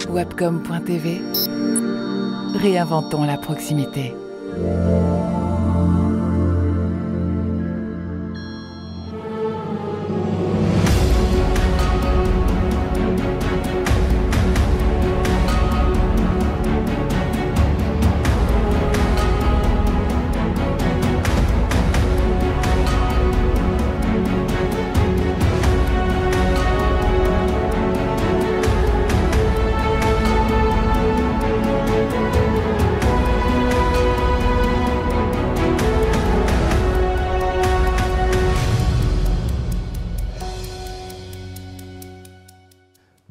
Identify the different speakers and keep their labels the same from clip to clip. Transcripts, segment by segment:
Speaker 1: Webcom.tv, réinventons la proximité.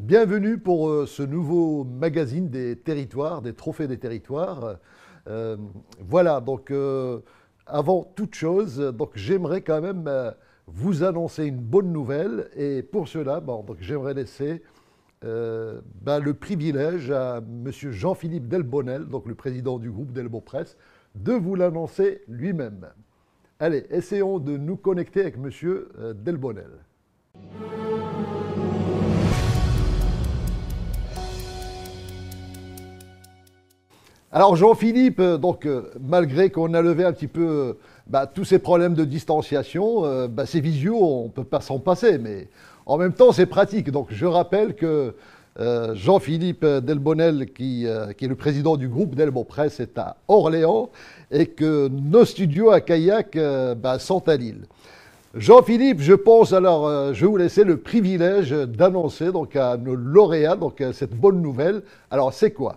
Speaker 2: Bienvenue pour ce nouveau magazine des territoires, des trophées des territoires. Voilà, donc avant toute chose, donc j'aimerais quand même vous annoncer une bonne nouvelle et pour cela, donc j'aimerais laisser le privilège à M. Jean-Philippe Delbonnel, donc le président du groupe Delbo Presse, de vous l'annoncer lui-même. Allez, essayons de nous connecter avec M. Delbonnel. Alors Jean-Philippe, donc malgré qu'on a levé un petit peu tous ces problèmes de distanciation, ces visios, on ne peut pas s'en passer, mais en même temps c'est pratique. Donc je rappelle que Jean-Philippe Delbonnel, qui est le président du groupe Delbo Presse, est à Orléans et que nos studios à Caillac sont à Lille. Jean-Philippe, je pense, alors je vais vous laisser le privilège d'annoncer donc à nos lauréats donc cette bonne nouvelle. Alors c'est quoi ?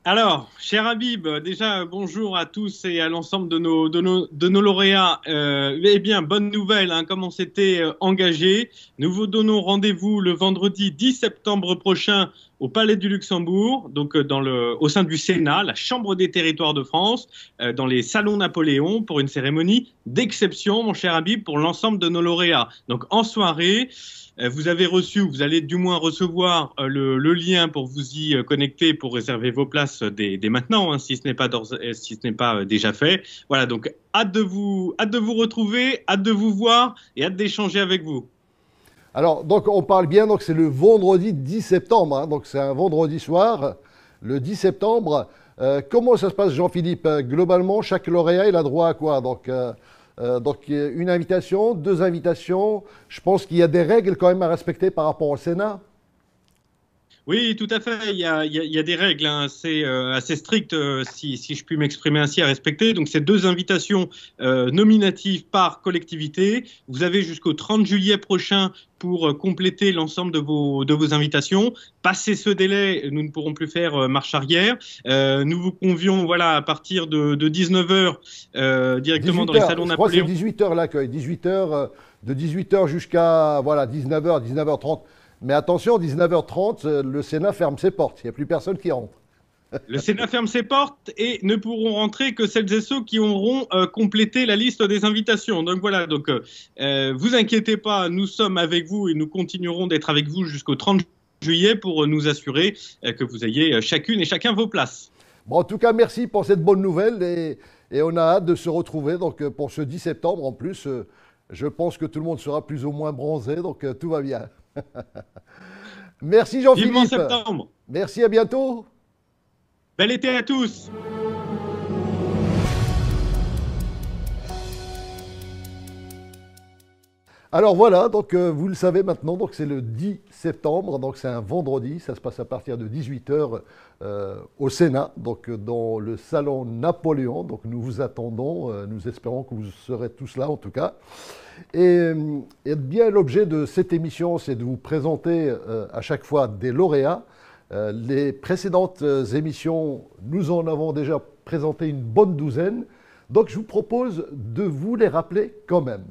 Speaker 3: Alors, cher Habib, déjà bonjour à tous et à l'ensemble de nos lauréats. Eh bien, bonne nouvelle, comme on s'était engagé. Nous vous donnons rendez-vous le vendredi 10 septembre prochain au Palais du Luxembourg, donc au sein du Sénat, la Chambre des territoires de France, dans les salons Napoléon, pour une cérémonie d'exception, mon cher Habib, pour l'ensemble de nos lauréats. Donc en soirée, vous allez du moins recevoir le lien pour vous y connecter, pour réserver vos places dès maintenant, si ce n'est pas déjà fait. Voilà, donc hâte de vous retrouver, hâte de vous voir et hâte d'échanger avec vous.
Speaker 2: Alors, donc on parle bien, donc c'est le vendredi 10 septembre, donc c'est un vendredi soir, le 10 septembre. Comment ça se passe, Jean-Philippe? Globalement, chaque lauréat, il a droit à quoi? Donc une invitation, deux invitations. Je pense qu'il y a des règles quand même à respecter par rapport au Sénat.
Speaker 3: Oui, tout à fait. Il y a des règles assez strictes, si je puis m'exprimer ainsi, à respecter. Donc, c'est deux invitations nominatives par collectivité. Vous avez jusqu'au 30 juillet prochain pour compléter l'ensemble de vos invitations. Passé ce délai, nous ne pourrons plus faire marche arrière. Nous vous convions, voilà, à partir de 19h directement dans les salons Napoléon.
Speaker 2: Je crois que c'est 18h l'accueil, 18h, de 18h jusqu'à 19h, 19h30. Mais attention, 19h30, le Sénat ferme ses portes. Il n'y a plus personne qui rentre.
Speaker 3: Le Sénat ferme ses portes et ne pourront rentrer que celles et ceux qui auront complété la liste des invitations. Donc voilà, vous inquiétez pas, nous sommes avec vous et nous continuerons d'être avec vous jusqu'au 30 juillet pour nous assurer que vous ayez chacune et chacun vos places.
Speaker 2: Bon, en tout cas, merci pour cette bonne nouvelle et on a hâte de se retrouver donc, pour ce 10 septembre. En plus, je pense que tout le monde sera plus ou moins bronzé, donc tout va bien. Merci Jean-Philippe.
Speaker 3: Vivement septembre.
Speaker 2: Merci, à bientôt.
Speaker 3: Bel été à tous.
Speaker 2: Alors voilà, donc vous le savez maintenant, donc c'est le 10 septembre, donc c'est un vendredi, ça se passe à partir de 18h au Sénat, donc dans le salon Napoléon. Donc nous vous attendons, nous espérons que vous serez tous là en tout cas. Et bien l'objet de cette émission, c'est de vous présenter à chaque fois des lauréats. Les précédentes émissions, nous en avons déjà présenté une bonne douzaine, donc je vous propose de vous les rappeler quand même.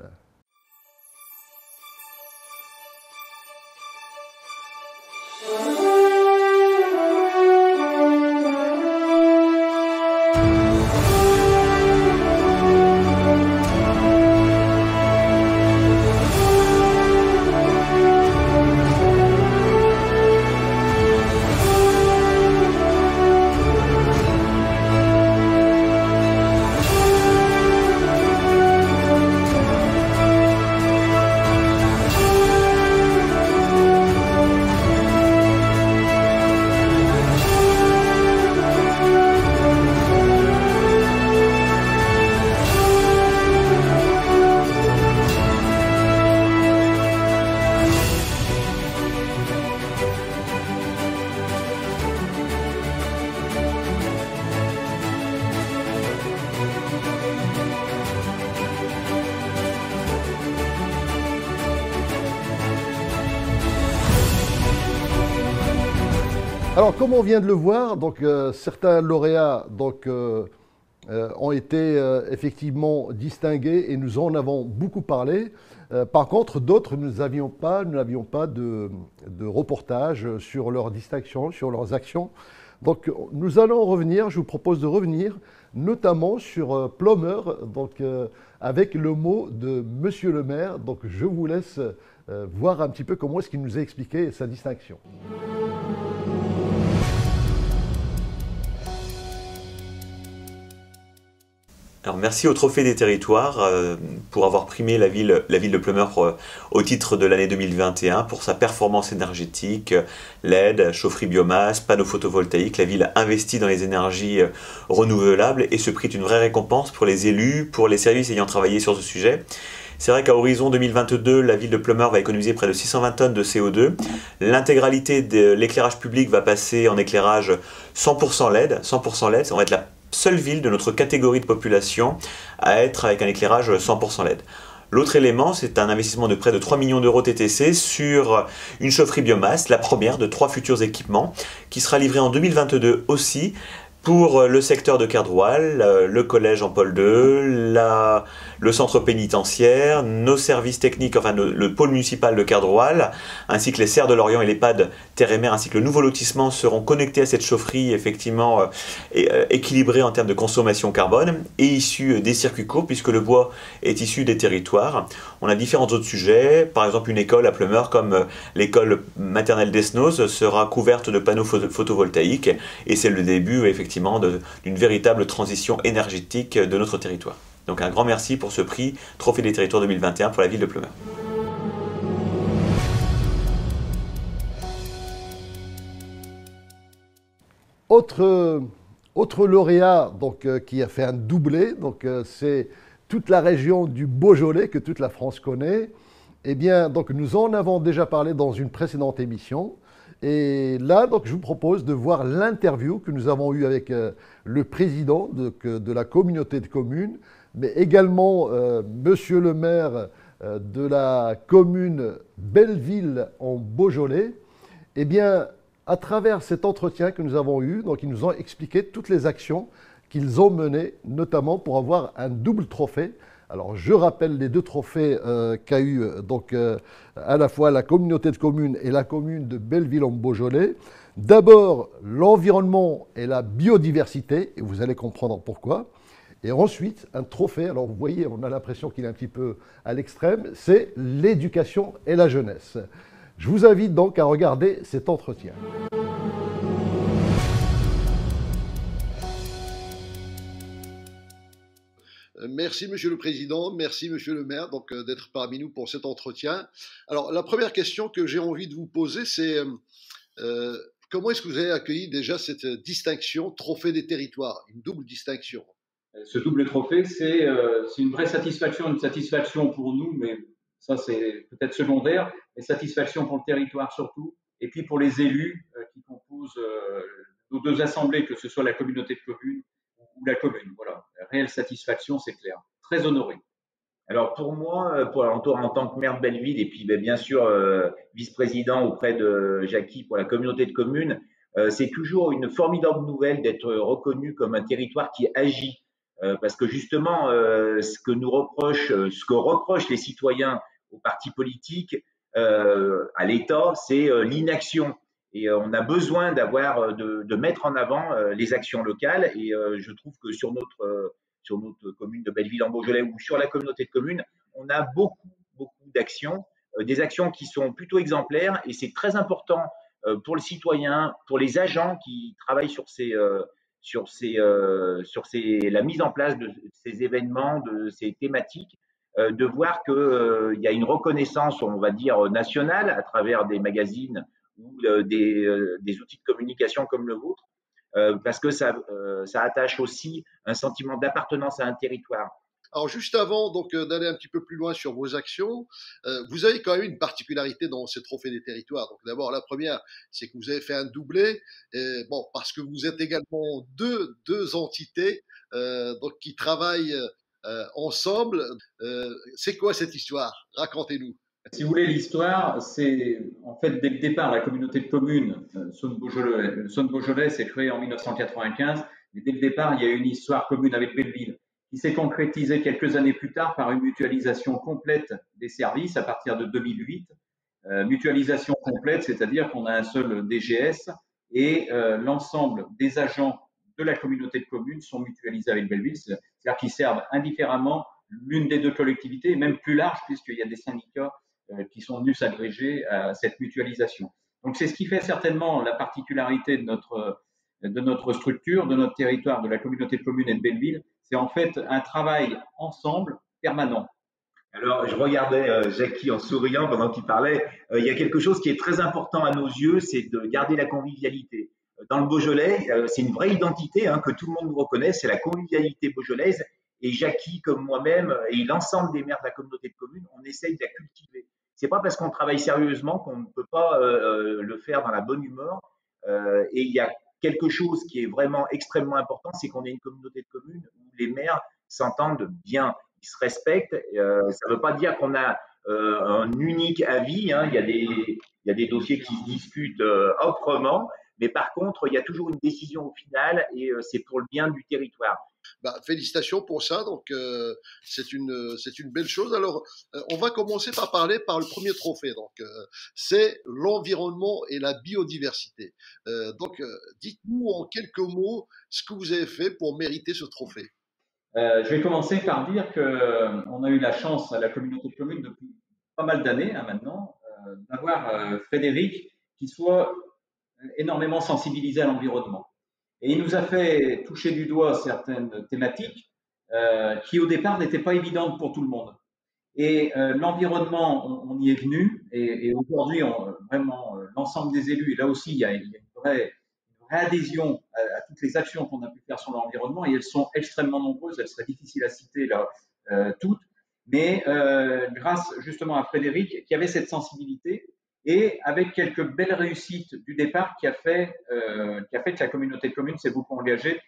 Speaker 2: Alors, comme on vient de le voir, donc, certains lauréats ont été effectivement distingués et nous en avons beaucoup parlé. Par contre, d'autres, nous n'avions pas de reportage sur leurs distinctions, sur leurs actions. Donc, nous allons revenir, je vous propose de revenir notamment sur Plummer, avec le mot de Monsieur le maire. Donc, je vous laisse voir un petit peu comment est-ce qu'il nous a expliqué sa distinction.
Speaker 4: Alors merci au Trophée des Territoires pour avoir primé la ville de Plumeur au titre de l'année 2021 pour sa performance énergétique, LED, chaufferie biomasse, panneaux photovoltaïques. La ville a investi dans les énergies renouvelables et ce prix est une vraie récompense pour les élus, pour les services ayant travaillé sur ce sujet. C'est vrai qu'à horizon 2022, la ville de Plumeur va économiser près de 620 tonnes de CO2. L'intégralité de l'éclairage public va passer en éclairage 100% LED. 100% LED, ça va être la seule ville de notre catégorie de population à être avec un éclairage 100% LED. L'autre élément, c'est un investissement de près de 3 millions d'euros TTC sur une chaufferie biomasse, la première de 3 futurs équipements, qui sera livrée en 2022 aussi pour le secteur de Kerdoual, le collège Jean-Paul II, le centre pénitentiaire, nos services techniques, enfin le pôle municipal de Kerdoual, ainsi que les serres de Lorient et l'EHPAD Terre et Mer, ainsi que le nouveau lotissement seront connectés à cette chaufferie effectivement équilibrée en termes de consommation carbone et issus des circuits courts puisque le bois est issu des territoires. On a différents autres sujets, par exemple une école à Plumeur comme l'école maternelle d'Esnos sera couverte de panneaux photovoltaïques et c'est le début effectivement d'une véritable transition énergétique de notre territoire. Donc un grand merci pour ce prix Trophée des Territoires 2021 pour la ville de Plumeur.
Speaker 2: Autre lauréat qui a fait un doublé, c'est toute la région du Beaujolais que toute la France connaît. Eh bien, nous en avons déjà parlé dans une précédente émission. Et là, je vous propose de voir l'interview que nous avons eue avec le président de la communauté de communes, mais également monsieur le maire de la commune Belleville en Beaujolais. Eh bien, à travers cet entretien que nous avons eu, ils nous ont expliqué toutes les actions qu'ils ont menées, notamment pour avoir un double trophée. Alors, je rappelle les deux trophées qu'a eu à la fois la communauté de communes et la commune de Belleville en Beaujolais. D'abord, l'environnement et la biodiversité, et vous allez comprendre pourquoi. Et ensuite, un trophée, alors vous voyez, on a l'impression qu'il est un petit peu à l'extrême, c'est l'éducation et la jeunesse. Je vous invite donc à regarder cet entretien.
Speaker 5: Merci Monsieur le Président, merci Monsieur le maire d'être parmi nous pour cet entretien. Alors la première question que j'ai envie de vous poser, c'est comment est-ce que vous avez accueilli déjà cette distinction Trophée des Territoires, une double distinction?
Speaker 6: Ce double trophée, c'est une vraie satisfaction, une satisfaction pour nous, mais ça c'est peut-être secondaire, mais satisfaction pour le territoire surtout, et puis pour les élus qui composent nos deux assemblées, que ce soit la communauté de communes ou la commune. Voilà, réelle satisfaction, c'est clair. Très honoré.
Speaker 7: Alors pour moi, en tant que maire de Belleville et puis bien sûr vice-président auprès de Jackie pour la communauté de communes, c'est toujours une formidable nouvelle d'être reconnu comme un territoire qui agit. Parce que justement, ce que reprochent les citoyens aux partis politiques, à l'État, c'est l'inaction. Et on a besoin de mettre en avant les actions locales. Et je trouve que sur notre commune de Belleville en Beaujolais ou sur la communauté de communes, on a beaucoup d'actions, des actions qui sont plutôt exemplaires. Et c'est très important pour le citoyen, pour les agents qui travaillent la mise en place de ces événements, de ces thématiques, de voir qu'il y a une reconnaissance, on va dire, nationale à travers des magazines ou des outils de communication comme le vôtre, parce que ça attache aussi un sentiment d'appartenance à un territoire.
Speaker 5: Alors juste avant d'aller un petit peu plus loin sur vos actions, vous avez quand même une particularité dans ces trophées des territoires. Donc d'abord la première, c'est que vous avez fait un doublé, parce que vous êtes également deux entités qui travaillent ensemble. C'est quoi cette histoire? Racontez-nous.
Speaker 6: Si vous voulez, l'histoire, c'est en fait dès le départ, la communauté de communes Saône-Beaujolais s'est créée en 1995, mais dès le départ, il y a eu une histoire commune avec Belleville qui s'est concrétisée quelques années plus tard par une mutualisation complète des services à partir de 2008. Mutualisation complète, c'est-à-dire qu'on a un seul DGS et l'ensemble des agents de la communauté de communes sont mutualisés avec Belleville, c'est-à-dire qu'ils servent indifféremment l'une des deux collectivités, et même plus large, puisqu'il y a des syndicats qui sont venus s'agréger à cette mutualisation. Donc c'est ce qui fait certainement la particularité de notre structure, de notre territoire, de la communauté de communes et de Belleville, c'est en fait un travail ensemble permanent.
Speaker 7: Alors, je regardais Jackie en souriant pendant qu'il parlait. Il y a quelque chose qui est très important à nos yeux, c'est de garder la convivialité. Dans le Beaujolais, c'est une vraie identité que tout le monde nous reconnaît, c'est la convivialité beaujolaise. Et Jackie, comme moi-même, et l'ensemble des maires de la communauté de communes, on essaye de la cultiver. C'est pas parce qu'on travaille sérieusement qu'on ne peut pas le faire dans la bonne humeur. Et il y a quelque chose qui est vraiment extrêmement important, c'est qu'on est une communauté de communes où les maires s'entendent bien, ils se respectent. Ça ne veut pas dire qu'on a un unique avis. Il y a des dossiers qui se discutent âprement, mais par contre, il y a toujours une décision au final et c'est pour le bien du territoire.
Speaker 5: Félicitations pour ça. Donc, c'est une belle chose. Alors, on va commencer par parler par le premier trophée. Donc, c'est l'environnement et la biodiversité. Donc, dites-nous en quelques mots ce que vous avez fait pour mériter ce trophée.
Speaker 6: Je vais commencer par dire qu'on a eu la chance à la communauté de communes depuis pas mal d'années maintenant d'avoir Frédéric qui soit énormément sensibilisé à l'environnement. Et il nous a fait toucher du doigt certaines thématiques qui au départ n'étaient pas évidentes pour tout le monde. Et l'environnement, on y est venu et aujourd'hui, vraiment, l'ensemble des élus, et là aussi, il y a une vraie adhésion à toutes les actions qu'on a pu faire sur l'environnement et elles sont extrêmement nombreuses, elles seraient difficiles à citer là toutes, mais grâce justement à Frédéric qui avait cette sensibilité et avec quelques belles réussites du départ qui a fait que la communauté de communes s'est beaucoup engagée.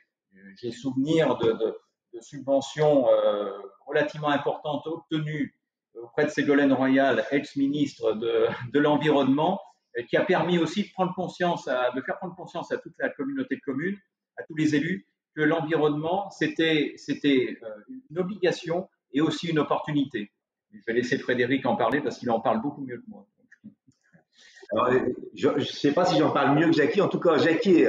Speaker 6: J'ai souvenir de subventions relativement importantes obtenues auprès de Ségolène Royal, ex-ministre de l'Environnement, qui a permis aussi de faire prendre conscience à toute la communauté de communes, à tous les élus, que l'environnement, c'était une obligation et aussi une opportunité. Je vais laisser Frédéric en parler parce qu'il en parle beaucoup mieux que moi.
Speaker 7: Alors, je ne sais pas si j'en parle mieux que Jackie. En tout cas, Jackie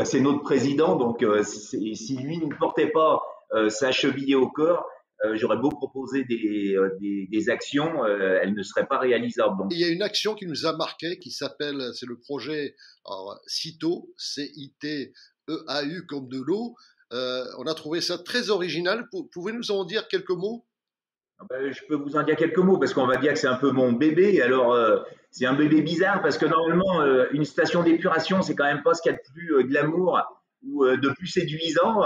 Speaker 7: c'est notre président. Donc, si lui ne portait pas sa cheville au corps, j'aurais beau proposer des actions, elles ne seraient pas réalisables. Donc.
Speaker 5: Il y a une action qui nous a marqué, qui s'appelle, c'est le projet CITEAU, C-I-T-E-A-U comme de l'eau. On a trouvé ça très original. Pouvez-vous nous en dire quelques mots?
Speaker 7: Je peux vous en dire quelques mots parce qu'on va dire que c'est un peu mon bébé. Alors, c'est un bébé bizarre parce que normalement, une station d'épuration, c'est quand même pas ce qu'il y a de plus glamour ou de plus séduisant.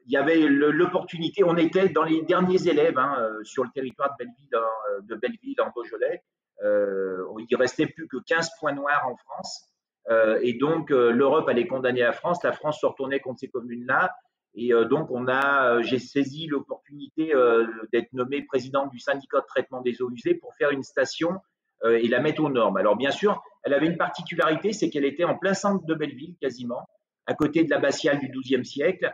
Speaker 7: Il y avait l'opportunité, on était dans les derniers élèves sur le territoire de Belleville en Beaujolais. Il restait plus que 15 points noirs en France. Et donc, l'Europe allait condamner la France se retournait contre ces communes-là. Et donc, j'ai saisi l'opportunité d'être nommé président du syndicat de traitement des eaux usées pour faire une station et la mettre aux normes. Alors, bien sûr, elle avait une particularité, c'est qu'elle était en plein centre de Belleville, quasiment, à côté de l'abbatiale du XIIe siècle,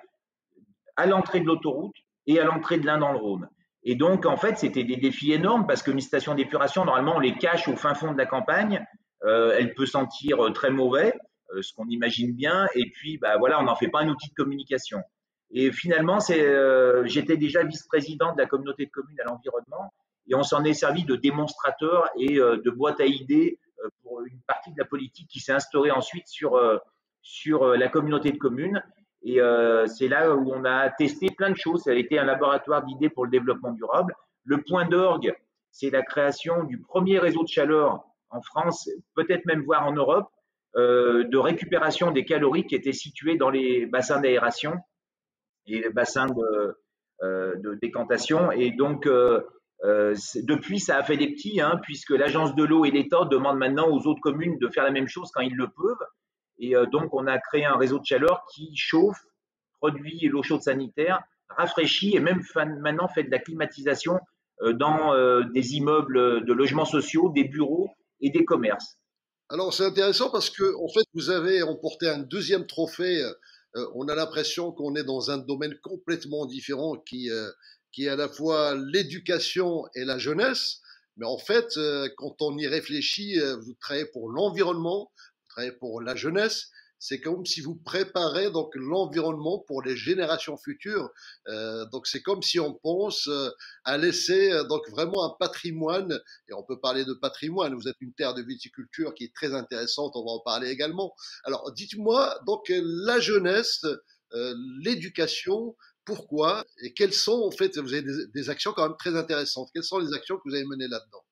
Speaker 7: à l'entrée de l'autoroute et à l'entrée de l'Ain dans le Rhône. Et donc, en fait, c'était des défis énormes parce qu'une station d'épuration, normalement, on les cache au fin fond de la campagne. Elle peut sentir très mauvais, ce qu'on imagine bien. Et puis, voilà, on n'en fait pas un outil de communication. Et finalement, j'étais déjà vice-président de la communauté de communes à l'environnement et on s'en est servi de démonstrateur et de boîte à idées pour une partie de la politique qui s'est instaurée ensuite sur la communauté de communes. Et c'est là où on a testé plein de choses. Ça a été un laboratoire d'idées pour le développement durable. Le point d'orgue, c'est la création du premier réseau de chaleur en France, peut-être même voire en Europe, de récupération des calories qui étaient situés dans les bassins d'aération et les bassins de décantation. Et donc, depuis, ça a fait des petits, puisque l'Agence de l'eau et l'État demandent maintenant aux autres communes de faire la même chose quand ils le peuvent. Et donc, on a créé un réseau de chaleur qui chauffe, produit l'eau chaude sanitaire, rafraîchit et même maintenant fait de la climatisation dans des immeubles de logements sociaux, des bureaux et des commerces.
Speaker 5: Alors c'est intéressant parce que en fait vous avez remporté un deuxième trophée. On a l'impression qu'on est dans un domaine complètement différent qui est à la fois l'éducation et la jeunesse. Mais en fait, quand on y réfléchit, vous travaillez pour l'environnement, vous travaillez pour la jeunesse. C'est comme si vous préparez donc l'environnement pour les générations futures. Donc c'est comme si on pense à laisser donc vraiment un patrimoine. Et on peut parler de patrimoine. Vous êtes une terre de viticulture qui est très intéressante. On va en parler également. Alors dites-moi donc la jeunesse, l'éducation. Pourquoi et quelles sont en fait, vous avez des actions quand même très intéressantes. Quelles sont les actions que vous avez menées là-dedans?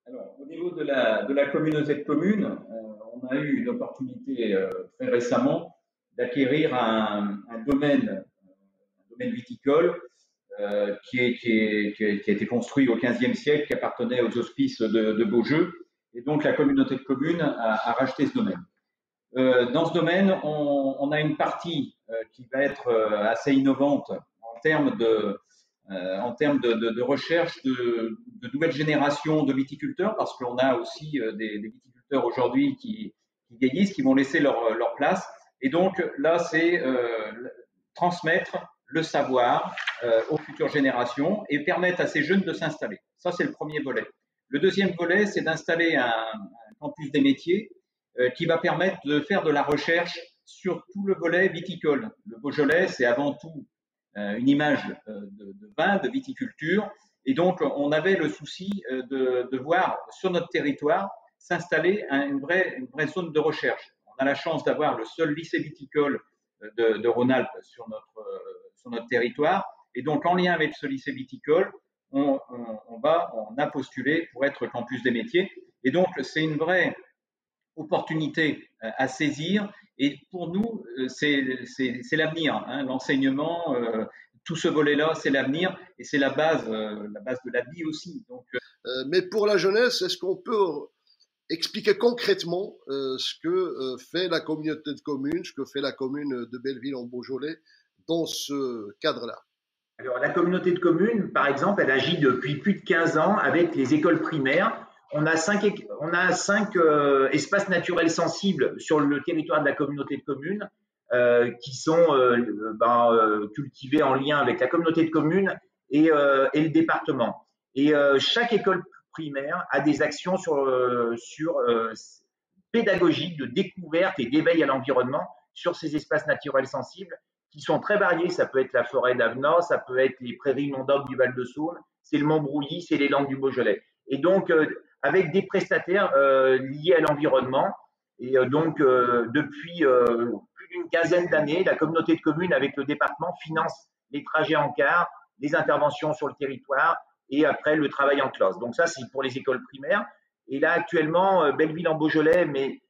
Speaker 6: Alors, au niveau de la communauté de communes, on a eu une opportunité très récemment d'acquérir un domaine viticole qui a été construit au XVe siècle, qui appartenait aux hospices de Beaujeu. Et donc, la communauté de communes a racheté ce domaine. Dans ce domaine, on a une partie qui va être assez innovante en termes de recherche de nouvelles générations de viticulteurs, parce qu'on a aussi des viticulteurs aujourd'hui qui vieillissent, qui vont laisser leur place. Et donc là, c'est transmettre le savoir aux futures générations et permettre à ces jeunes de s'installer. Ça, c'est le premier volet. Le deuxième volet, c'est d'installer un campus des métiers qui va permettre de faire de la recherche sur tout le volet viticole. Le Beaujolais, c'est avant tout une image de vin, de viticulture. Et donc, on avait le souci de voir sur notre territoire s'installer une vraie zone de recherche. On a la chance d'avoir le seul lycée viticole de Rhône-Alpes sur notre territoire. Et donc, en lien avec ce lycée viticole, on a postulé pour être campus des métiers. Et donc, c'est une vraie opportunité à saisir. Et pour nous, c'est l'avenir. Hein. L'enseignement, tout ce volet-là, c'est l'avenir et c'est la base de la vie aussi. Donc,
Speaker 5: mais pour la jeunesse, est-ce qu'on peut expliquer concrètement ce que fait la communauté de communes, ce que fait la commune de Belleville en Beaujolais dans ce cadre-là?
Speaker 7: Alors, la communauté de communes, par exemple, elle agit depuis plus de 15 ans avec les écoles primaires. On a cinq espaces naturels sensibles sur le territoire de la communauté de communes qui sont cultivés en lien avec la communauté de communes et le département. Et chaque école primaire a des actions sur pédagogique de découverte et d'éveil à l'environnement sur ces espaces naturels sensibles qui sont très variés. Ça peut être la forêt d'Avenant, ça peut être les prairies montables du Val-de-Saône, c'est le Mont-Brouilly, c'est les Landes du Beaujolais. Et donc, avec des prestataires liés à l'environnement. Et donc, depuis plus d'une quinzaine d'années, la communauté de communes avec le département finance les trajets en car, les interventions sur le territoire et après le travail en classe. Donc ça, c'est pour les écoles primaires. Et là, actuellement, Belleville en Beaujolais, mais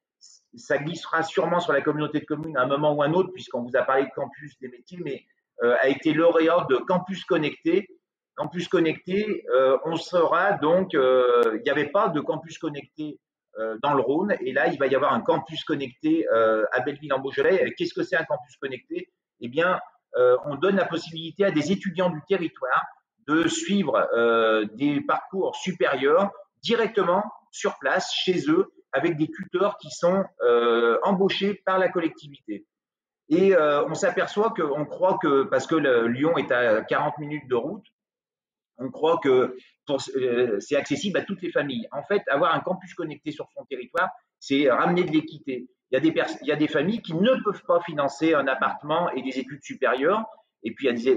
Speaker 7: ça glissera sûrement sur la communauté de communes à un moment ou un autre, puisqu'on vous a parlé de campus des métiers, mais a été lauréat de Campus Connecté. Campus Connecté, on sera donc, il n'y avait pas de campus connecté dans le Rhône, et là, il va y avoir un campus connecté à Belleville en Beaujolais. Qu'est-ce que c'est un campus connecté? Eh bien, on donne la possibilité à des étudiants du territoire de suivre des parcours supérieurs directement sur place, chez eux, avec des tuteurs qui sont embauchés par la collectivité. Et on s'aperçoit on croit que, parce que Lyon est à 40 minutes de route, on croit que c'est accessible à toutes les familles. En fait, avoir un campus connecté sur son territoire, c'est ramener de l'équité. Il y a des familles qui ne peuvent pas financer un appartement et des études supérieures, et puis il y a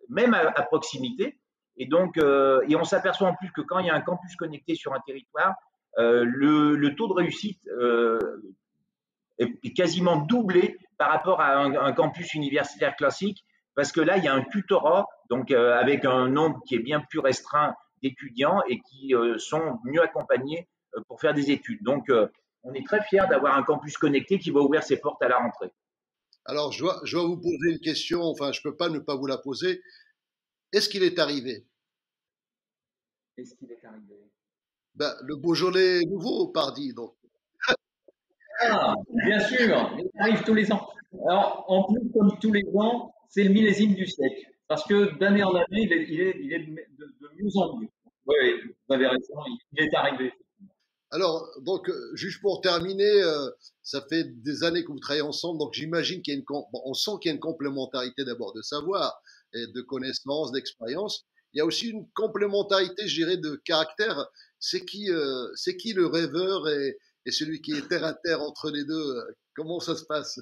Speaker 7: même à proximité. Et donc, et on s'aperçoit en plus que quand il y a un campus connecté sur un territoire, le taux de réussite est quasiment doublé par rapport à un campus universitaire classique, parce que là, il y a un tutorat, donc avec un nombre qui est bien plus restreint d'étudiants et qui sont mieux accompagnés pour faire des études. Donc, on est très fiers d'avoir un campus connecté qui va ouvrir ses portes à la rentrée.
Speaker 5: Alors, je dois vous poser une question, enfin, je ne peux pas ne pas vous la poser. Est-ce qu'il est arrivé?
Speaker 6: Est-ce qu'il est arrivé?
Speaker 5: Ben, le Beaujolais nouveau, pardi, donc.
Speaker 6: Ah, bien sûr, il arrive tous les ans. Alors, en plus, comme tous les ans, c'est le millésime du siècle. Parce que d'année en année, il est de mieux en mieux. Oui, vous avez raison, il est arrivé.
Speaker 5: Alors, donc, juste pour terminer, ça fait des années que vous travaillez ensemble, donc j'imagine qu'il y a bon, on sent qu'il y a une complémentarité d'abord de savoir et de connaissances, d'expérience. Il y a aussi une complémentarité, je dirais, de caractère. C'est qui le rêveur et celui qui est terre à terre entre les deux? Comment ça se passe?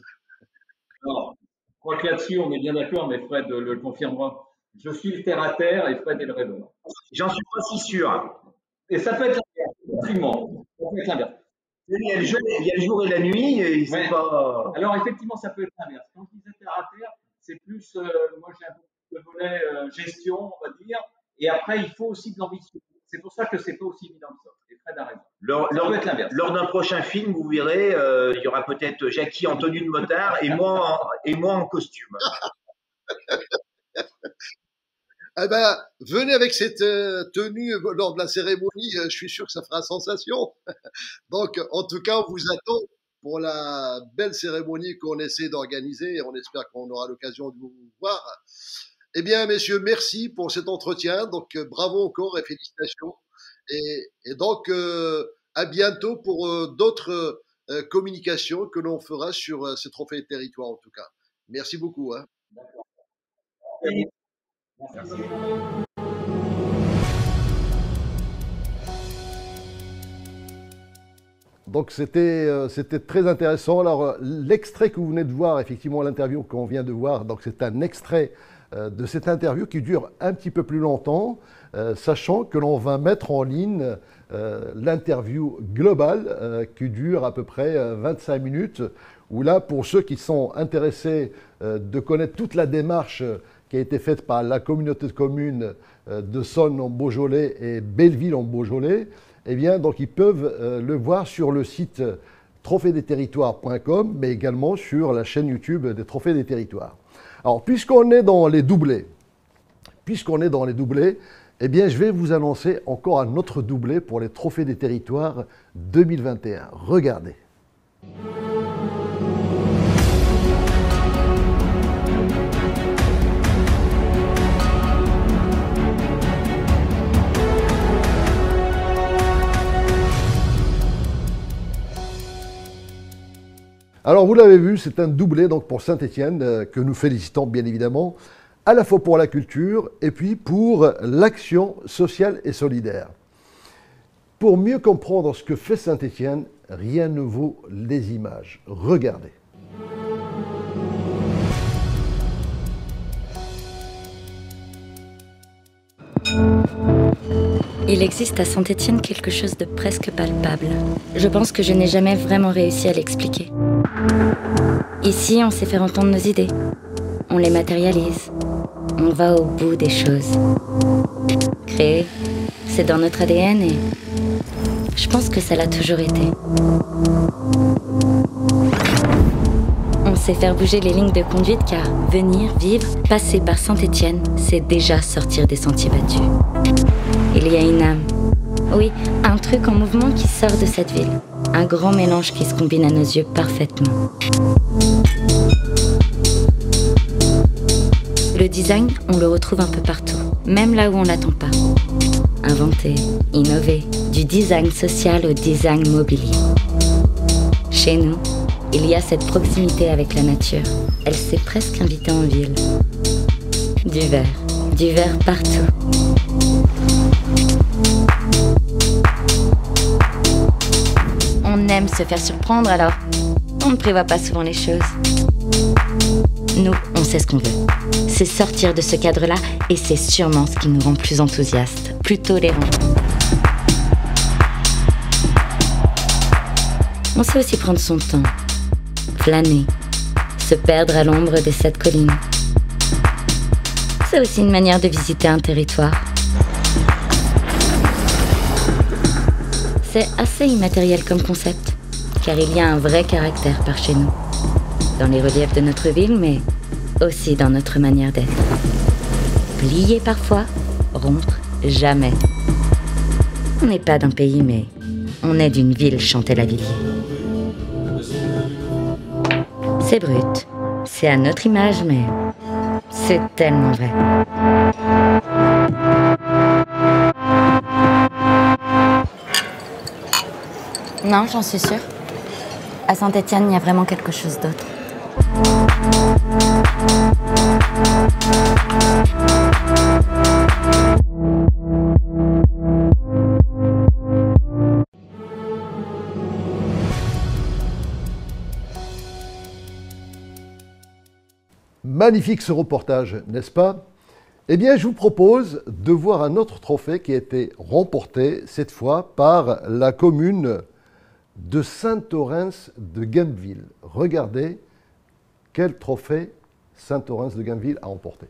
Speaker 6: Alors, je crois que là-dessus, on est bien d'accord, mais Fred le confirmera. Je suis le terre à terre et Fred est le rêveur.
Speaker 7: J'en suis pas si sûr.
Speaker 6: Et ça peut être l'inverse, effectivement. Ça peut être l'inverse.
Speaker 7: Il y a le jour et la nuit, et c'est
Speaker 6: Ouais.
Speaker 7: pas.
Speaker 6: Alors, effectivement, ça peut être l'inverse. Quand je disais terre à terre, c'est plus, moi j'ai un peu de volet gestion, on va dire, et après, il faut aussi de l'ambition. C'est pour ça que c'est pas aussi évident que ça. Et Fred a raison. Ça peut être l'inverse.
Speaker 7: Lors d'un prochain film, vous verrez, il y aura peut-être Jackie en tenue de motard et moi en costume.
Speaker 5: Eh ben, venez avec cette tenue lors de la cérémonie, je suis sûr que ça fera sensation. Donc, en tout cas, on vous attend pour la belle cérémonie qu'on essaie d'organiser et on espère qu'on aura l'occasion de vous voir. Eh bien, messieurs, merci pour cet entretien. Donc, bravo encore et félicitations. Et donc, à bientôt pour d'autres communications que l'on fera sur ces trophées de territoire, en tout cas. Merci beaucoup. Hein.
Speaker 6: Merci.
Speaker 2: Donc c'était très intéressant. Alors l'extrait que vous venez de voir, effectivement l'interview qu'on vient de voir, donc c'est un extrait de cette interview qui dure un petit peu plus longtemps, sachant que l'on va mettre en ligne l'interview globale qui dure à peu près 25 minutes, où là pour ceux qui sont intéressés de connaître toute la démarche qui a été faite par la communauté de communes de Sonne en Beaujolais et Belleville en Beaujolais, eh bien, donc ils peuvent le voir sur le site trophéedesterritoires.com, mais également sur la chaîne YouTube des Trophées des Territoires. Alors, puisqu'on est dans les doublés, eh bien, je vais vous annoncer encore un autre doublé pour les Trophées des Territoires 2021. Regardez. Alors vous l'avez vu, c'est un doublé donc pour Saint-Étienne que nous félicitons bien évidemment, à la fois pour la culture et puis pour l'action sociale et solidaire. Pour mieux comprendre ce que fait Saint-Étienne, rien ne vaut les images. Regardez.
Speaker 8: Il existe à Saint-Étienne quelque chose de presque palpable. Je pense que je n'ai jamais vraiment réussi à l'expliquer. Ici, on sait faire entendre nos idées. On les matérialise. On va au bout des choses. Créer, c'est dans notre ADN et je pense que ça l'a toujours été. On sait faire bouger les lignes de conduite car venir, vivre, passer par Saint-Étienne, c'est déjà sortir des sentiers battus. Il y a une âme. Oui, un truc en mouvement qui sort de cette ville. Un grand mélange qui se combine à nos yeux parfaitement. Le design, on le retrouve un peu partout, même là où on l'attend pas. Inventer, innover, du design social au design mobilier. Chez nous, il y a cette proximité avec la nature. Elle s'est presque invitée en ville. Du vert partout. On aime se faire surprendre, alors on ne prévoit pas souvent les choses. Nous, on sait ce qu'on veut. C'est sortir de ce cadre-là et c'est sûrement ce qui nous rend plus enthousiastes, plus tolérants. On sait aussi prendre son temps, flâner, se perdre à l'ombre des 7 collines. C'est aussi une manière de visiter un territoire. C'est assez immatériel comme concept, car il y a un vrai caractère par chez nous. Dans les reliefs de notre ville, mais aussi dans notre manière d'être. Plier parfois, rompre jamais. On n'est pas d'un pays, mais on est d'une ville, chantait Lavilliers. C'est brut, c'est à notre image, mais c'est tellement vrai. Non, j'en suis sûre. À Saint-Étienne, il y a vraiment quelque chose d'autre.
Speaker 2: Magnifique ce reportage, n'est-ce pas? Eh bien, je vous propose de voir un autre trophée qui a été remporté, cette fois, par la commune de Saint-Orens de Gameville. Regardez quel trophée Saint-Orens de Gameville a remporté.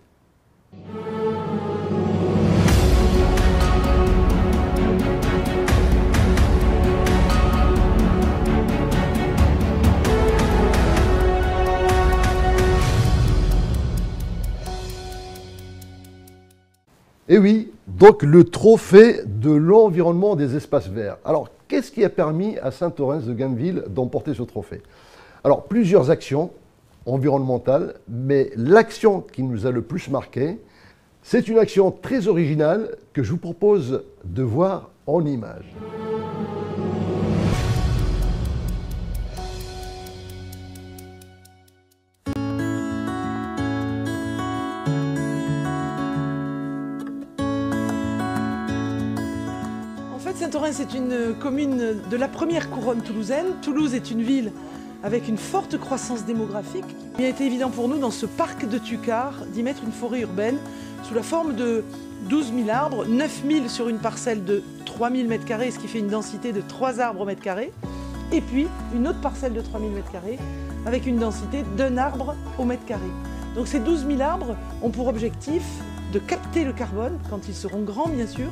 Speaker 2: Et oui, donc le trophée de l'environnement des espaces verts. Alors, qu'est-ce qui a permis à Saint-Orens de Gameville d'emporter ce trophée? Alors, plusieurs actions environnementales, mais l'action qui nous a le plus marqué, c'est une action très originale que je vous propose de voir en images.
Speaker 9: Saint-Orens est une commune de la première couronne toulousaine. Toulouse est une ville avec une forte croissance démographique. Il a été évident pour nous, dans ce parc de Tucar, d'y mettre une forêt urbaine sous la forme de 12 000 arbres, 9 000 sur une parcelle de 3 000 m², ce qui fait une densité de 3 arbres au mètre carré. Et puis une autre parcelle de 3 000 m² avec une densité d'1 arbre au mètre carré. Donc ces 12 000 arbres ont pour objectif de capter le carbone, quand ils seront grands bien sûr,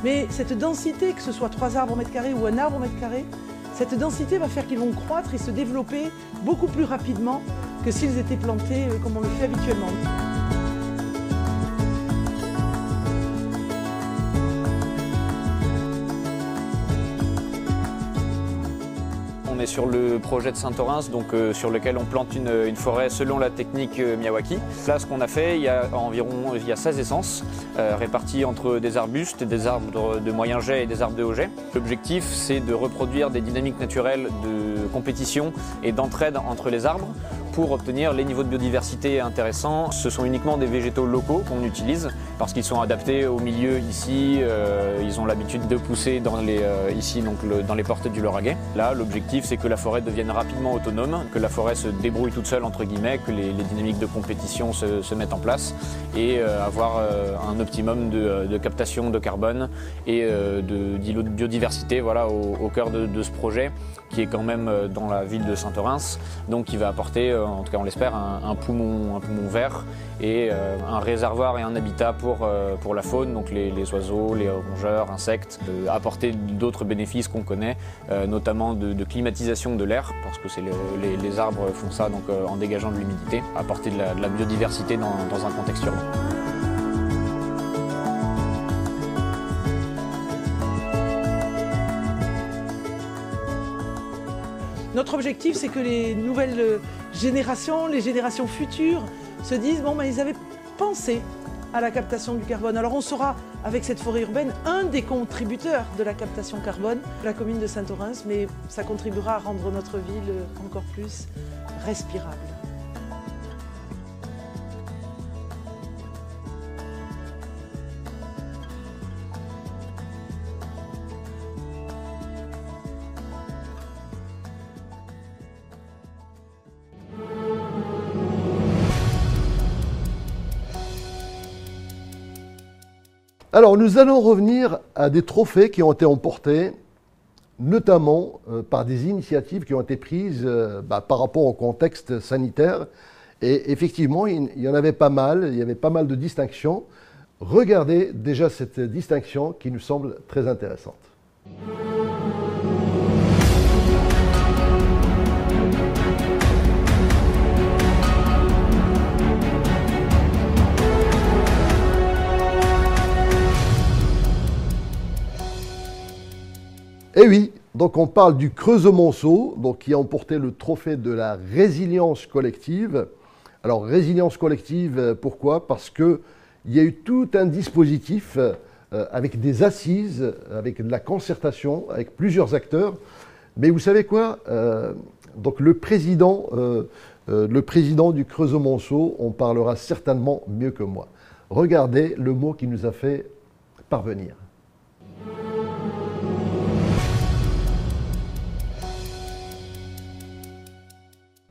Speaker 9: mais cette densité, que ce soit 3 arbres au mètre carré ou 1 arbre au mètre carré, cette densité va faire qu'ils vont croître et se développer beaucoup plus rapidement que s'ils étaient plantés comme on le fait habituellement.
Speaker 10: On est sur le projet de Saint-Orens, donc sur lequel on plante une forêt selon la technique Miyawaki. Là, ce qu'on a fait, il y a 16 essences réparties entre des arbustes, des arbres de moyen jet et des arbres de haut jet. L'objectif, c'est de reproduire des dynamiques naturelles de compétition et d'entraide entre les arbres pour obtenir les niveaux de biodiversité intéressants. Ce sont uniquement des végétaux locaux qu'on utilise parce qu'ils sont adaptés au milieu ici. Ils ont l'habitude de pousser ici, donc dans les portes du Lauragais. Là, l'objectif, c'est que la forêt devienne rapidement autonome, que la forêt se débrouille toute seule, entre guillemets, que les dynamiques de compétition se mettent en place et avoir un optimum de captation de carbone et d'îlots de biodiversité, voilà, au cœur de ce projet qui est quand même dans la ville de Saint-Orens, donc qui va apporter, en tout cas on l'espère, un poumon vert et un réservoir et un habitat pour la faune, donc les oiseaux, les rongeurs, insectes, apporter d'autres bénéfices qu'on connaît, notamment de climatisation de l'air, parce que les arbres font ça donc, en dégageant de l'humidité, apporter de la biodiversité dans un contexte urbain.
Speaker 9: Notre objectif, c'est que les nouvelles générations, les générations futures, se disent bon, ben, ils avaient pensé à la captation du carbone. Alors on sera, avec cette forêt urbaine, un des contributeurs de la captation carbone, la commune de Saint-Orens, mais ça contribuera à rendre notre ville encore plus respirable.
Speaker 2: Alors, nous allons revenir à des trophées qui ont été emportés, notamment par des initiatives qui ont été prises par rapport au contexte sanitaire. Et effectivement, il y en avait pas mal, il y avait pas mal de distinctions. Regardez déjà cette distinction qui nous semble très intéressante. Et oui, donc on parle du Creusot-Monceau, donc qui a emporté le trophée de la résilience collective. Alors résilience collective, pourquoi? Parce qu'il y a eu tout un dispositif avec des assises, avec de la concertation, avec plusieurs acteurs. Mais vous savez quoi, donc le président du Creusot-Monceau en parlera certainement mieux que moi. Regardez le mot qu'il nous a fait parvenir.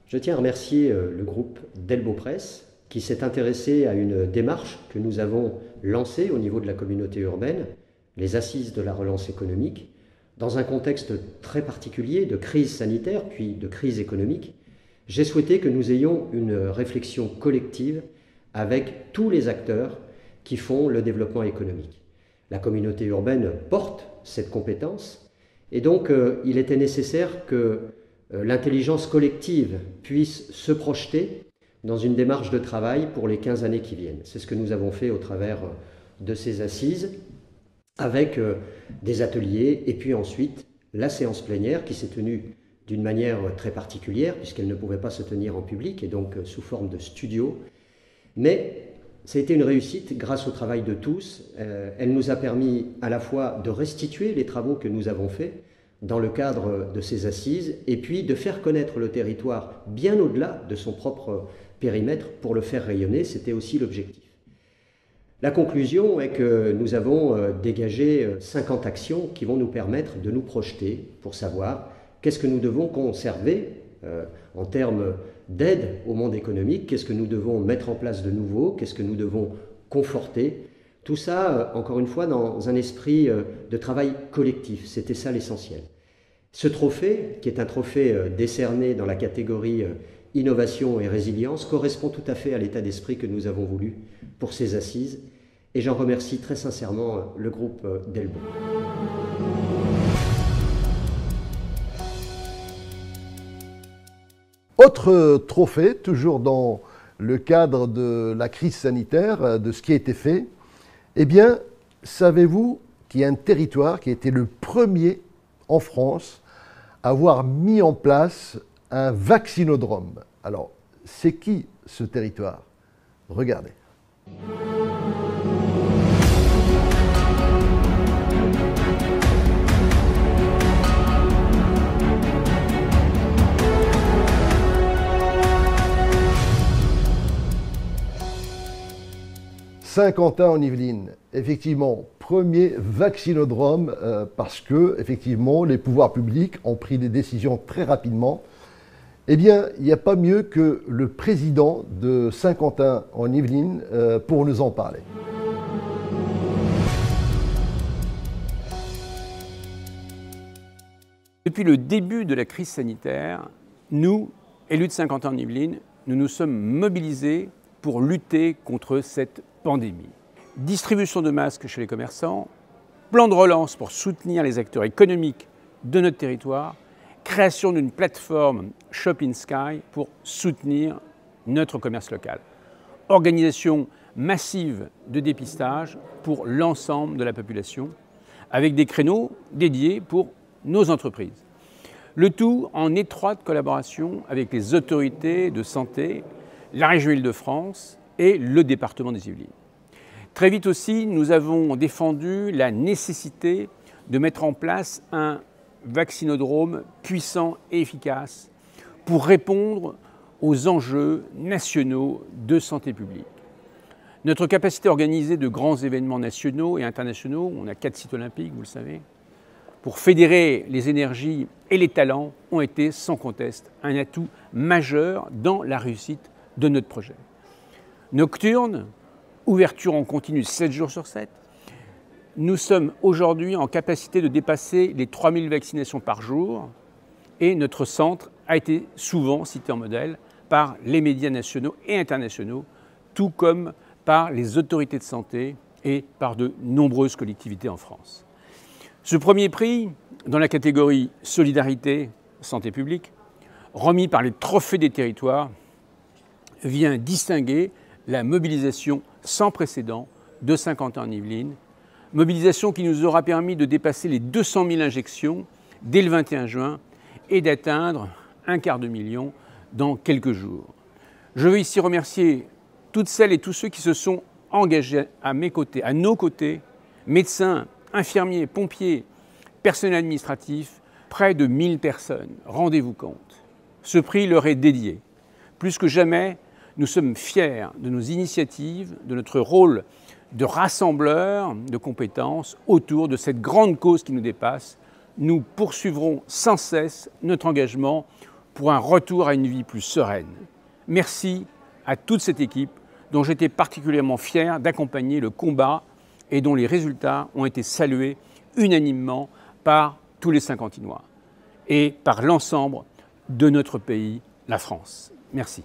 Speaker 11: Je tiens à remercier le groupe Delbo Presse qui s'est intéressé à une démarche que nous avons lancée au niveau de la communauté urbaine, les Assises de la relance économique, dans un contexte très particulier de crise sanitaire puis de crise économique. J'ai souhaité que nous ayons une réflexion collective avec tous les acteurs qui font le développement économique. La communauté urbaine porte cette compétence et donc il était nécessaire que l'intelligence collective puisse se projeter dans une démarche de travail pour les 15 années qui viennent. C'est ce que nous avons fait au travers de ces assises, avec des ateliers, et puis ensuite la séance plénière qui s'est tenue d'une manière très particulière, puisqu'elle ne pouvait pas se tenir en public, et donc sous forme de studio. Mais ça a été une réussite grâce au travail de tous. Elle nous a permis à la fois de restituer les travaux que nous avons faits, dans le cadre de ces assises, et puis de faire connaître le territoire bien au-delà de son propre périmètre pour le faire rayonner. C'était aussi l'objectif. La conclusion est que nous avons dégagé 50 actions qui vont nous permettre de nous projeter pour savoir qu'est-ce que nous devons conserver en termes d'aide au monde économique, qu'est-ce que nous devons mettre en place de nouveau, qu'est-ce que nous devons conforter. Tout ça, encore une fois, dans un esprit de travail collectif. C'était ça l'essentiel. Ce trophée, qui est un trophée décerné dans la catégorie innovation et résilience, correspond tout à fait à l'état d'esprit que nous avons voulu pour ces assises. Et j'en remercie très sincèrement le groupe Delbo.
Speaker 2: Autre trophée, toujours dans le cadre de la crise sanitaire, de ce qui a été fait. Eh bien, savez-vous qu'il y a un territoire qui a été le premier en France à avoir mis en place un vaccinodrome? Alors, c'est qui ce territoire? Regardez. Saint-Quentin en Yvelines, effectivement, premier vaccinodrome parce que, effectivement, les pouvoirs publics ont pris des décisions très rapidement. Eh bien, il n'y a pas mieux que le président de Saint-Quentin en Yvelines pour nous en parler.
Speaker 12: Depuis le début de la crise sanitaire, nous, élus de Saint-Quentin en Yvelines, nous nous sommes mobilisés pour lutter contre cette pandémie. Distribution de masques chez les commerçants, plan de relance pour soutenir les acteurs économiques de notre territoire, création d'une plateforme Shop in Sky pour soutenir notre commerce local, organisation massive de dépistage pour l'ensemble de la population, avec des créneaux dédiés pour nos entreprises. Le tout en étroite collaboration avec les autorités de santé, la région Île-de-France et le département des Yvelines. Très vite aussi, nous avons défendu la nécessité de mettre en place un vaccinodrome puissant et efficace pour répondre aux enjeux nationaux de santé publique. Notre capacité à organiser de grands événements nationaux et internationaux, on a 4 sites olympiques, vous le savez, pour fédérer les énergies et les talents ont été sans conteste un atout majeur dans la réussite de notre projet. Nocturne, ouverture en continu 7 jours sur 7. Nous sommes aujourd'hui en capacité de dépasser les 3000 vaccinations par jour et notre centre a été souvent cité en modèle par les médias nationaux et internationaux, tout comme par les autorités de santé et par de nombreuses collectivités en France. Ce premier prix, dans la catégorie Solidarité, Santé publique, remis par les trophées des territoires, vient distinguer la mobilisation sans précédent de Saint-Quentin en Yvelines, mobilisation qui nous aura permis de dépasser les 200 000 injections dès le 21 juin et d'atteindre 250 000 dans quelques jours. Je veux ici remercier toutes celles et tous ceux qui se sont engagés à mes côtés, à nos côtés, médecins, infirmiers, pompiers, personnel administratif, Près de 1000 personnes, rendez-vous compte. Ce prix leur est dédié. Plus que jamais, nous sommes fiers de nos initiatives, de notre rôle de rassembleur de compétences autour de cette grande cause qui nous dépasse. Nous poursuivrons sans cesse notre engagement pour un retour à une vie plus sereine. Merci à toute cette équipe dont j'étais particulièrement fier d'accompagner le combat et dont les résultats ont été salués unanimement par tous les Saint-Quentinois et par l'ensemble de notre pays, la France. Merci.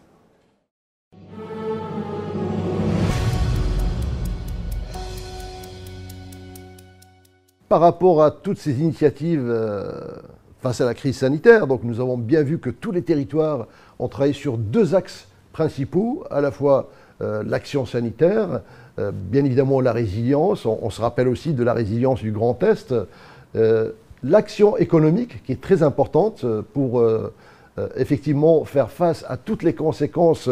Speaker 2: Par rapport à toutes ces initiatives face à la crise sanitaire, donc nous avons bien vu que tous les territoires ont travaillé sur deux axes principaux, à la fois l'action sanitaire, bien évidemment la résilience, on se rappelle aussi de la résilience du Grand Est, l'action économique qui est très importante pour effectivement faire face à toutes les conséquences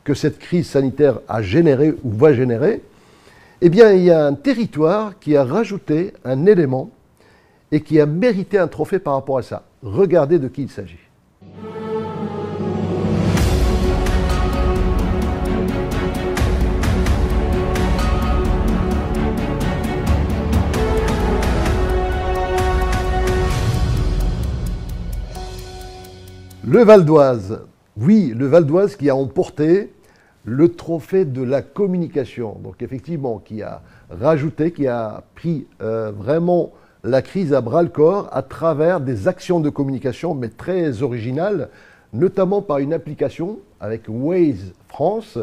Speaker 2: que cette crise sanitaire a générées ou va générer. Eh bien, il y a un territoire qui a rajouté un élément et qui a mérité un trophée par rapport à ça. Regardez de qui il s'agit. Le Val d'Oise, oui, le Val d'Oise qui a emporté le trophée de la communication, donc effectivement qui a rajouté, qui a pris vraiment la crise à bras-le-corps à travers des actions de communication, mais très originales, notamment par une application avec Waze France,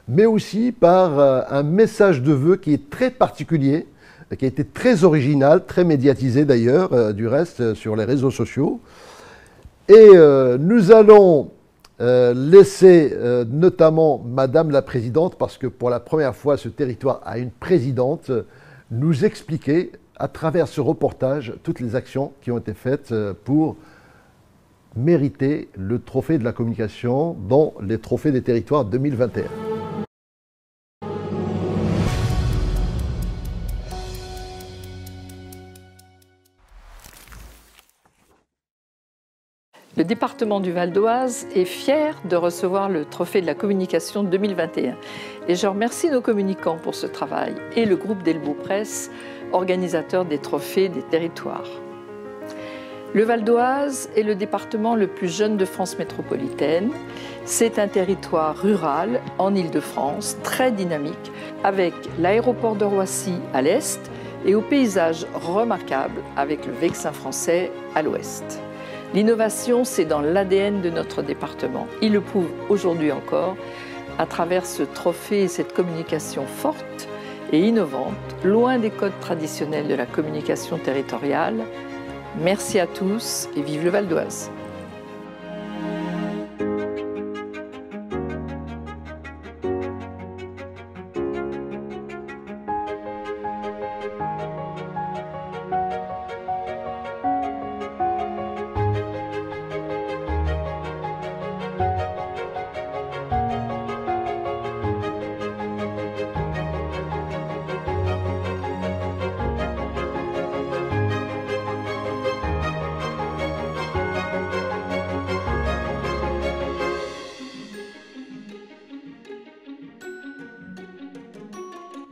Speaker 2: mais aussi par un message de vœux qui est très particulier, qui a été très original, très médiatisé d'ailleurs, du reste, sur les réseaux sociaux. Et nous allons laisser notamment Madame la Présidente, parce que pour la première fois ce territoire a une présidente, nous expliquer à travers ce reportage toutes les actions qui ont été faites pour mériter le trophée de la communication dans les trophées des territoires 2021.
Speaker 13: Le département du Val d'Oise est fier de recevoir le trophée de la communication 2021. Et je remercie nos communicants pour ce travail et le groupe Delbo Presse, organisateur des trophées des territoires. Le Val d'Oise est le département le plus jeune de France métropolitaine. C'est un territoire rural en Île-de-France, très dynamique, avec l'aéroport de Roissy à l'est et aux paysages remarquables avec le Vexin français à l'ouest. L'innovation, c'est dans l'ADN de notre département. Il le prouve aujourd'hui encore à travers ce trophée et cette communication forte et innovante, loin des codes traditionnels de la communication territoriale. Merci à tous et vive le Val d'Oise.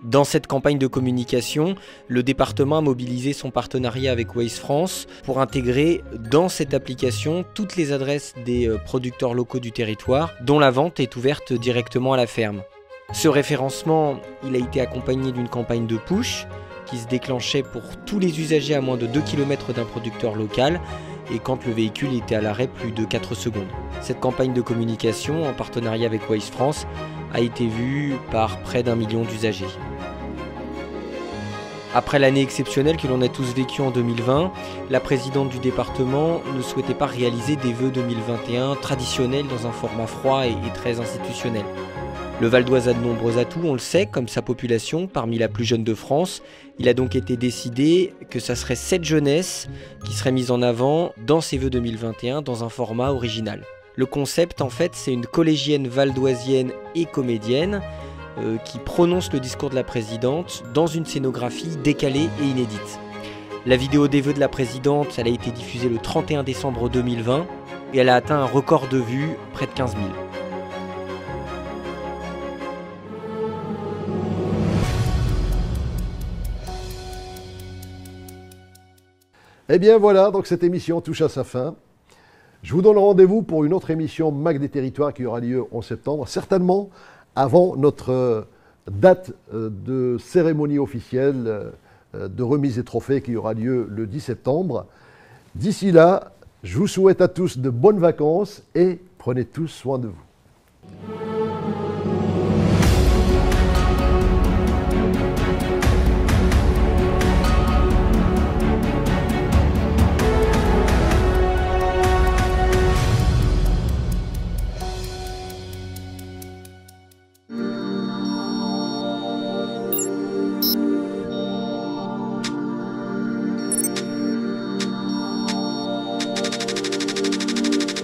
Speaker 14: Dans cette campagne de communication, le département a mobilisé son partenariat avec Waze France pour intégrer dans cette application toutes les adresses des producteurs locaux du territoire dont la vente est ouverte directement à la ferme. Ce référencement, il a été accompagné d'une campagne de push qui se déclenchait pour tous les usagers à moins de 2 km d'un producteur local et quand le véhicule était à l'arrêt plus de 4 secondes. Cette campagne de communication en partenariat avec Waze France a été vue par près d'1 million d'usagers. Après l'année exceptionnelle que l'on a tous vécue en 2020, la présidente du département ne souhaitait pas réaliser des vœux 2021 traditionnels dans un format froid et très institutionnel. Le Val d'Oise a de nombreux atouts, on le sait, comme sa population, parmi la plus jeune de France. Il a donc été décidé que ça serait cette jeunesse qui serait mise en avant dans ces vœux 2021 dans un format original. Le concept, en fait, c'est une collégienne valdoisienne et comédienne qui prononce le discours de la présidente dans une scénographie décalée et inédite. La vidéo des vœux de la présidente, elle a été diffusée le 31 décembre 2020 et elle a atteint un record de vues, près de 15 000.
Speaker 2: Eh bien voilà, donc cette émission touche à sa fin. Je vous donne rendez-vous pour une autre émission MAC des Territoires qui aura lieu en septembre, certainement avant notre date de cérémonie officielle de remise des trophées qui aura lieu le 10 septembre. D'ici là, je vous souhaite à tous de bonnes vacances et prenez tous soin de vous.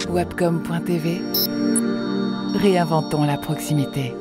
Speaker 1: Webcom.tv, réinventons la proximité.